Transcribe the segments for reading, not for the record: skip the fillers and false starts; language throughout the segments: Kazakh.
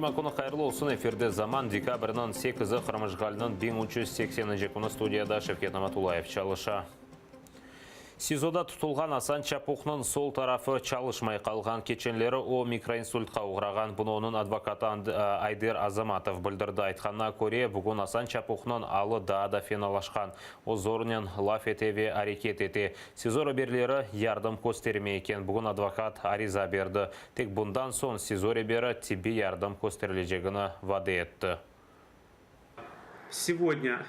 Жұма күні қайырлы olsun, эфирде заман декабрінің 8-і қырмыжғалының 1380 күні студияда Шевкет Наматулаев чалыша. СИЗОда тұтылған Асан Чапухның сол тарафы чалышмай қалған кеченлері о микроинсультқа ұғыраған. Бұны оның адвокаты Айдер Азаматов білдірді. Айтқанына көре, бүгін Асан Чапухның алы даада финалашқан. О зорынен лаф етеве әрекет ете. СИЗО реберлері ярдым көстерме екен. Бүгін адвокат ариза берді. Тек бұндан соң СИЗО ребері тебе ярдым көстерлежегіні вады етті. Сегодня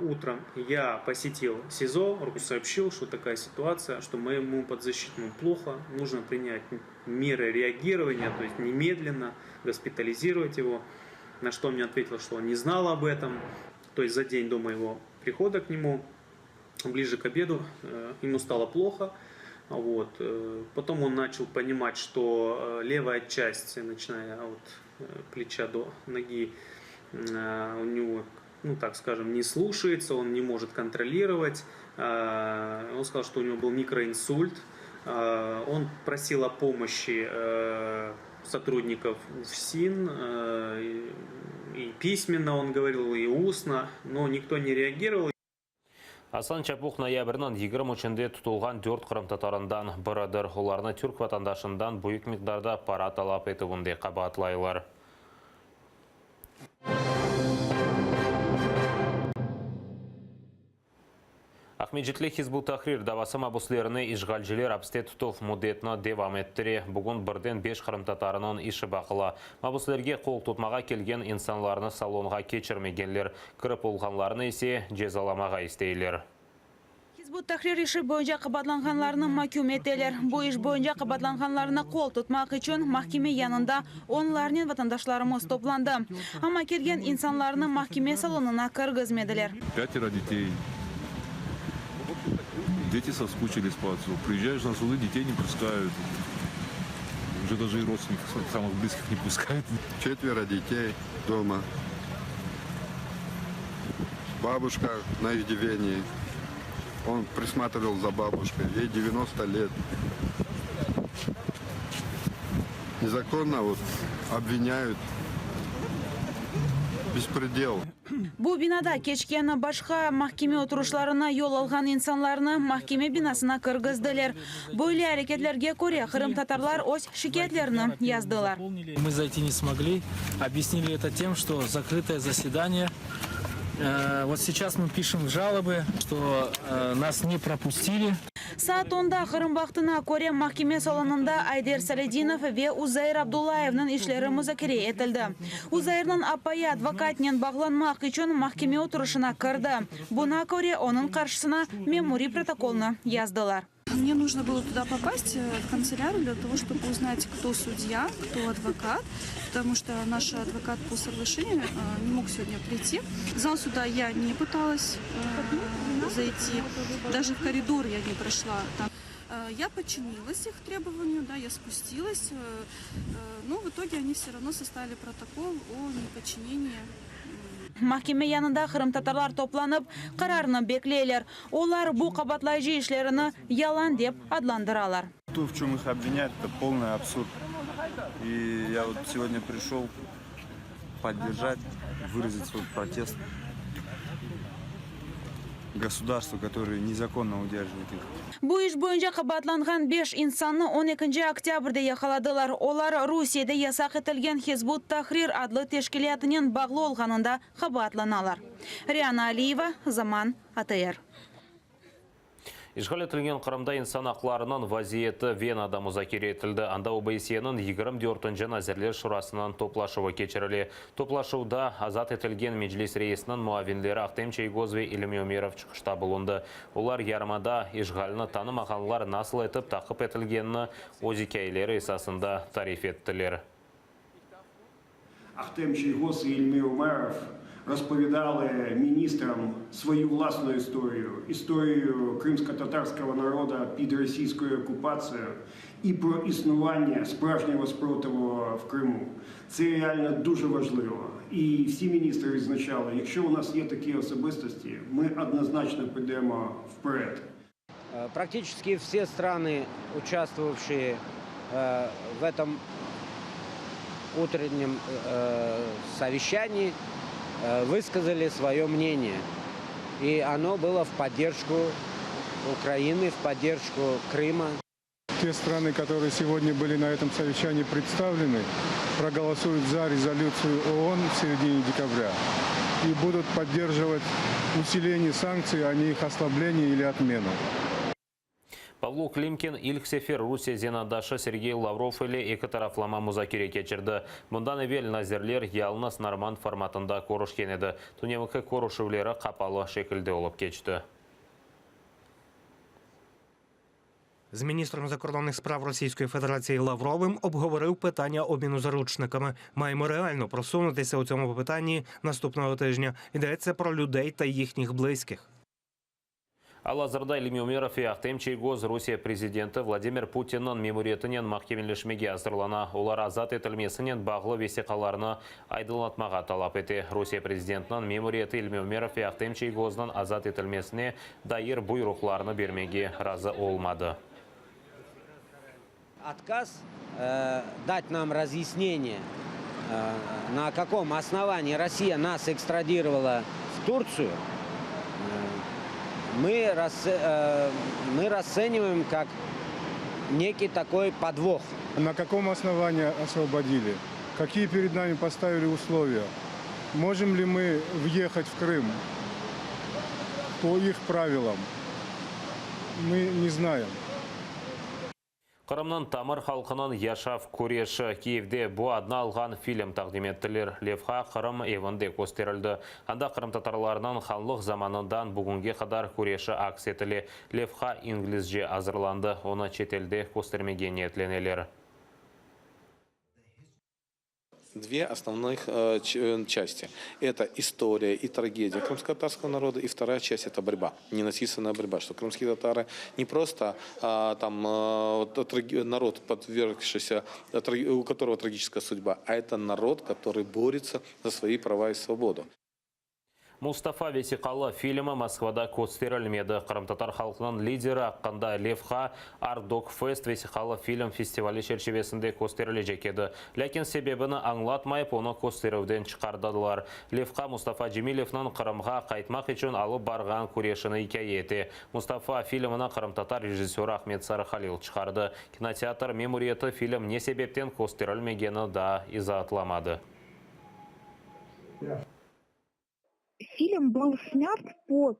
утром я посетил СИЗО, сообщил, что такая ситуация, что моему подзащитному плохо, нужно принять меры реагирования, то есть немедленно госпитализировать его. На что он мне ответил, что он не знал об этом, то есть за день до моего прихода к нему, ближе к обеду, ему стало плохо. Вот. Потом он начал понимать, что левая часть, начиная от плеча до ноги, у него, ну так скажем, не слушается, он не может контролировать. Он сказал, что у него был микроинсульт. Он просил о помощи сотрудников ФСИН, и письменно он говорил, и устно, но никто не реагировал. Асан Чапух ноябрьнан 23-нде тұтылған 4 қырым татарындан бірідір. Оларны түрк ватандашындан бұйық миқдарда пара талап етуінде қабатлайлар. Ахмеджетлі Хизбут Тахрир давасым абуслеріні ишғалжілер абсте тұтов мұдетіні девам еттіре. Бүгін бірден 5 қырым татарының іші бақыла. Абуслерге қол тұтмаға келген инсанларыны салонға кечірмегенлер. Кіріп олғанларыны есе жезаламаға істейлер. Хизбут Тахрир işi boyunca қабатланғанларыны mahkum ettiler. Bu iş boyunca қабатланғанларыны қол tutmak için mahkeme yanında onlarının vatandaşlarımız toplandı. Ama kelgen insanlarını mahkeme salonuna kırgızmediler. 5 детей. Дети соскучились по отцу. Приезжаешь на суды, детей не пускают. Уже даже и родственников самых близких не пускают. 4 детей дома. Бабушка на иждивении. Он присматривал за бабушкой. Ей 90 лет. Незаконно обвиняют. Беспредел. Bu binada keçkeni başka mahkeme oturuşlarına yol algan insanlarını mahkeme binasına kırgızdılar. Böyle hareketlerge göre Kırım Tatarlar öz şikayetlerini yazdılar. Мы зайти не смогли. Объяснили это тем, что закрытое заседание. Вот сейчас мы пишем жалобы, что нас не пропустили. Saat 10'da Kırım vaktına göre mahkeme salonunda Ayder Saledinov ve Uzayr Abdullaev'nin işleri müzakere edildi. Uzayr'ın apayı advokatının bağlanmak için mahkeme oturuşuna kırdı. Buna göre onun karşısına memuri protokolunu yazdılar. Мне нужно было туда попасть, в канцелярию, для того, чтобы узнать, кто судья, кто адвокат, потому что наш адвокат по соглашению не мог сегодня прийти. В зал суда я не пыталась зайти, даже в коридор я не прошла. Я подчинилась их требованию, да, я спустилась, но в итоге они все равно составили протокол о неподчинении. Mahkeme yanında Kırım Tatarlar toplanıp kararını bekleyeler. Onlar bu kabatlayıcı işlerini yalan deyip adlandıralar. То, в чем их обвиняют, это полный абсурд. И я вот сегодня пришел поддержать, выразить свой протест государству, которое незаконно удерживает их. Bu iş boyunca kabatlanğan 5 insanı 12 oktyabrda yakaladılar. Onlar Rusiyada yasak etilgen Hizbut Tahrir adlı teşkilatının bağlı olğanında kabatlanalar. Riyana Aliyeva, Zaman, ATR. İşgal etilген Қырымда insan ақларының вазиеті Венада мұзакер етілді. Анда ОБСЕ-нің 24-нчы Назирлер Шурасынан топлашуы кечірілі. Топлашуда азат етілген Меджлис рейсінің муавинлері Ақтем Чайгоз ве Илім Өмеров чықышта болынды. Олар ярмада işгаліні танымағанлар насыл етіп тақып етілгенні озикәйлері есасында тариф еттілер. Ақтем Чайгоз і Ілім Өмеров розповідали міністрам свою власну історію кримсько-татарського народу під російською окупацією і про існування справжнього спротиву в Криму. Це реально дуже важливо. І всі міністри відзначали, якщо у нас є такі особистості, ми однозначно підемо вперед. Практически все страны, участвовавшие в этом утреннем совещании высказали свое мнение. И оно было в поддержку Украины, в поддержку Крыма. Те страны, которые сегодня были на этом совещании представлены, проголосуют за резолюцию ООН в середине декабря и будут поддерживать усиление санкций, а не их ослабление или отмену. Павлу Климкин Ильхсефер Русия зенадашы Сергей Лавров или екі тарафлама музакире кечірді. Мұндан evvel назерлер ялнас норман форматында көрішкен еді. Түнемікі көрішулері қапалы шекілде олып кечті. З міністром закордонних справ Російської Федерації Лавровим обговорив питання обміну заручниками. Маємо реально просунутися у цьому питанні наступного тижня. Йдеться про людей та їхніх близьких. Алазырда Илмеумеров яқтым чейгоз Русия президенті Владимир Путиннің мемориетінен махкемелешмеге азырлана. Олар азат етілмесінен бағлы весеқаларына айдылатмаға талап еті. Русия президентінің мемориеті Илмеумеров яқтым чейгознын азат етілмесіне дайыр бұйрықларыны бермеге разы олмады. Отказ дать нам разъяснение, на каком основании Россия нас экстрадировала в Турцию, мы расцениваем как некий такой подвох. На каком основании освободили? Какие перед нами поставили условия? Можем ли мы въехать в Крым по их правилам? Мы не знаем. Қырымның тамыр халқының яшав көреші Киевде бұ адына алған фильм тақдим еттілер. Левха Қырым евінде көстерілді. Анда Қырым татарларының ханлық заманындан бүгінге қадар көреші акс етілі. Левха инглизже азырланды. Оны четелде көстермеге ниетленелер. Две основных части. Это история и трагедия крымско-татарского народа, и вторая часть – это борьба, ненасильственная борьба, что крымские татары не просто народ, подвергшийся, у которого трагическая судьба, а это народ, который борется за свои права и свободу. Мустафа Весиқалы фильмі Москвада көстерілмеді. Қырым-татар халқының лидері аққанда Левха Ардок Фест Весиқалы фильм фестивалі шершевесінде көстерілі жекеді. Ләкин себебіні аңлатмайып, оны көстеруден шығардадылар. Левха Мустафа Джемилевнің Қырымға қайтмақ үшін алып барған көрешіні икайеті. Мустафа фильміні Қырым-татар режиссері Ахмет Сарыхалил шығарды. Кинотеатр мемориеті фильм не себептен көстерілмегені да изатламады. Фильм был снят по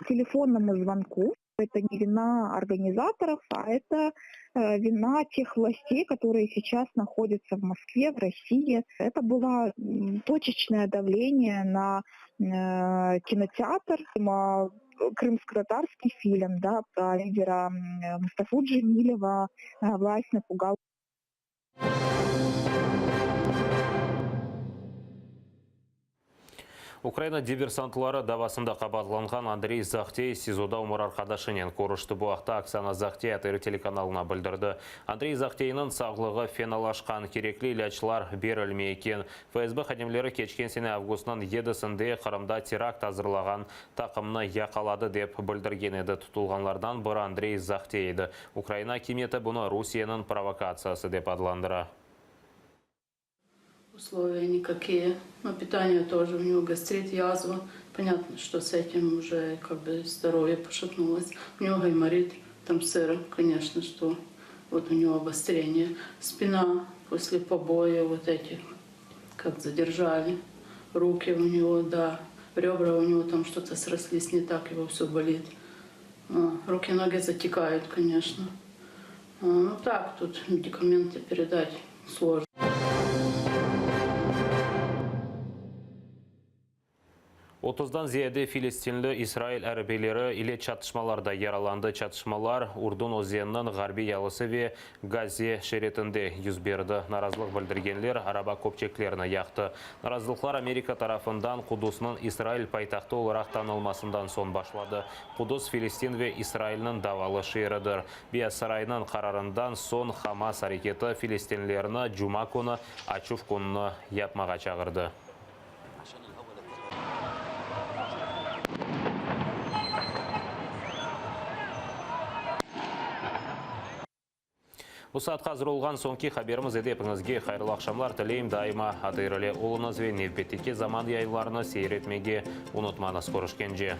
телефонному звонку. Это не вина организаторов, а это вина тех властей, которые сейчас находятся в Москве, в России. Это было точечное давление на кинотеатр, крымско-татарский фильм, да, про лидера Мустафу Джемилева власть напугала. Украина диверсантлары давасында қабатланған Андрей Захтей СИЗОда умыр арқадашынен көрішті. Бұл ақта Оксана Захтей атыры телеканалына білдірді. Андрей Захтейінің сағлығы феналашқан керекли илячылар берілме екен. ФСБ қадемлері кечкен сені августның 7-сінде Қырымда теракт азырлаған тақымны яқалады деп білдірген еді. Тұтылғанлардан бір Андрей Захтей еді. Украина кеметі бұны Русияның провокациясы деп адландыра. Условия никакие, но питание тоже, у него гастрит, язва. Понятно, что с этим уже как бы здоровье пошатнулось. У него гайморит, там сыро, конечно, что вот у него обострение. Спина после побоя вот этих, как задержали. Руки у него, да, ребра у него там что-то срослись не так, его все болит. Руки, ноги затекают, конечно. Ну так, тут медикаменты передать сложно. Отыздан зияде филистинлі Израиль әрбелері иле чатышмаларда яраланды. Чатышмалар Урдун өзенінің ғарби ялысы ве Газе шеретінде yüz берді. Наразылық білдіргенлер араба көпчеклеріні яқты. Наразылықлар Америка тарафындан Кудусның Израиль пайтақты оларақ танылмасындан сон башлады. Кудус Филистин ве Израильның давалы шерідір. Бия сарайының қарарындан сон Хамас әрекеті филистинлеріні Джума күні Ачуф күніні япмаға чағырды. Ұсат қазір олған соңки қаберіміз едепіңізге қайырлы ақшамлар тілейм дайыма атырылы олыныз вен невбеттеке заман яйларына сейретмеге ұнытманыз көрішкенже.